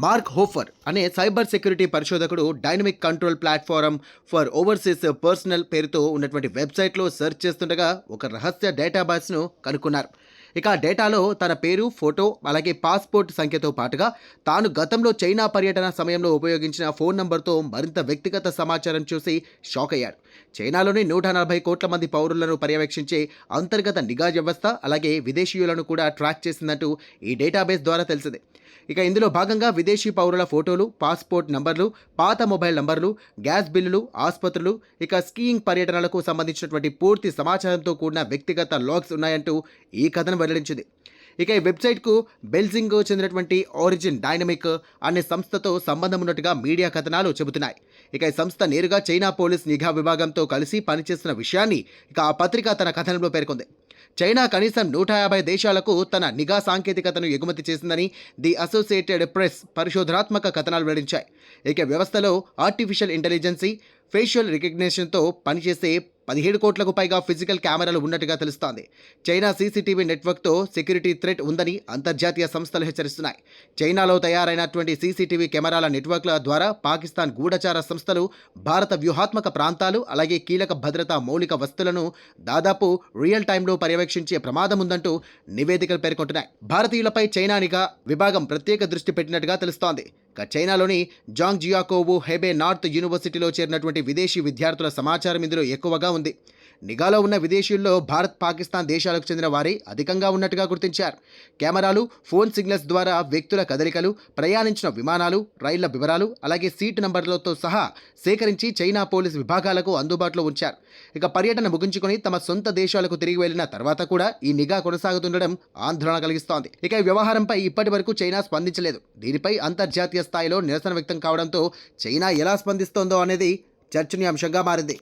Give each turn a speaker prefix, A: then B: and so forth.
A: Mark హోఫర్ అనే cyber security పరిశోధకుడు dynamic control platform for overseas personal పేరుతో ఉన్నటువంటి వెబ్సైట్లో సెర్చ్ చేస్తుండగా ఒక రహస్య డేటాబేస్ను కనుక్కున్నారు. ఇక ఆ డేటాలో తన పేరు, ఫోటో, అలాగే పాస్పోర్ట్ సంఖ్యతో పాటుగా తాను గతంలో చైనా పర్యటన సమయంలో ఉపయోగించిన ఫోన్ నంబర్తో మరింత వ్యక్తిగత సమాచారం చూసి షాక్ అయ్యారు. చైనాలోని 140 కోట్ల మంది పౌరులను పర్యవేక్షించే అంతర్గత నిఘా వ్యవస్థ అలాగే విదేశీయులను కూడా ట్రాక్ చేసిందంటూ ఈ డేటాబేస్ ద్వారా తెలిసింది. ఇక ఇందులో భాగంగా విదేశీ పౌరుల ఫోటోలు, పాస్పోర్ట్ నంబర్లు, పాత మొబైల్ నంబర్లు, గ్యాస్ బిల్లులు, ఆసుపత్రులు, ఇక స్కీయింగ్ పర్యటనలకు సంబంధించినటువంటి పూర్తి సమాచారంతో కూడిన వ్యక్తిగత లాగ్స్ ఉన్నాయంటూ ఈ కథను వెల్లడించింది. ఇక ఈ వెబ్సైట్కు బెల్జింగ్ చెందినటువంటి ఆరిజిన్ డైనమిక్ అనే సంస్థతో సంబంధం ఉన్నట్టుగా మీడియా కథనాలు చెబుతున్నాయి. ఇక ఈ సంస్థ నేరుగా చైనా పోలీస్ నిఘా విభాగంతో కలిసి పనిచేస్తున్న విషయాన్ని ఇక ఆ పత్రిక తన కథనంలో పేర్కొంది. చైనా కనీసం 150 దేశాలకు తన నిఘా సాంకేతికతను ఎగుమతి చేసిందని ది అసోసియేటెడ్ ప్రెస్ పరిశోధనాత్మక కథనాలు వెల్లడించాయి. ఇక వ్యవస్థలో ఆర్టిఫిషియల్ ఇంటెలిజెన్సీ, ఫేషియల్ రికగ్నిషన్తో పనిచేసే 17 కోట్లకు పైగా ఫిజికల్ కెమెరాలు ఉన్నట్టుగా తెలుస్తోంది. చైనా సీసీటీవీ నెట్వర్క్తో సెక్యూరిటీ థ్రెట్ ఉందని అంతర్జాతీయ సంస్థలు హెచ్చరిస్తున్నాయి. చైనాలో తయారైనటువంటి సీసీటీవీ కెమెరాల నెట్వర్క్ల ద్వారా పాకిస్తాన్ గూఢచార సంస్థలు భారత వ్యూహాత్మక ప్రాంతాలు అలాగే కీలక భద్రతా మౌలిక వస్తువులను దాదాపు రియల్ టైంలో పర్యవేక్షించే ప్రమాదం ఉందంటూ నివేదికలు పేర్కొంటున్నాయి. భారతీయులపై చైనా నిఘా విభాగం ప్రత్యేక దృష్టి పెట్టినట్టుగా తెలుస్తోంది. చైనాలోని జాంగ్ జియాకోవు హెబే నార్త్ యూనివర్సిటీలో చేరినటువంటి విదేశీ విద్యార్థుల సమాచారం ఇందులో ఎక్కువగా ఉంది. నిఘాలో ఉన్న విదేశీయుల్లో భారత్, పాకిస్తాన్ దేశాలకు చెందిన వారే అధికంగా ఉన్నట్టుగా గుర్తించారు. కెమెరాలు, ఫోన్ సిగ్నల్స్ ద్వారా వ్యక్తుల కదలికలు, ప్రయాణించిన విమానాలు, రైళ్ల వివరాలు అలాగే సీటు నంబర్లతో సహా సేకరించి చైనా పోలీస్ విభాగాలకు అందుబాటులో ఉంచారు. ఇక పర్యటన ముగించుకొని తమ సొంత దేశాలకు తిరిగి వెళ్లిన తర్వాత కూడా ఈ నిఘా కొనసాగుతుండడం ఆందోళన కలిగిస్తోంది. ఇక ఈ వ్యవహారంపై ఇప్పటి వరకు చైనా స్పందించలేదు. దీనిపై అంతర్జాతీయ స్థాయిలో నిరసన వ్యక్తం కావడంతో చైనా ఎలా స్పందిస్తోందో అనేది చర్చనీయాంశంగా మారింది.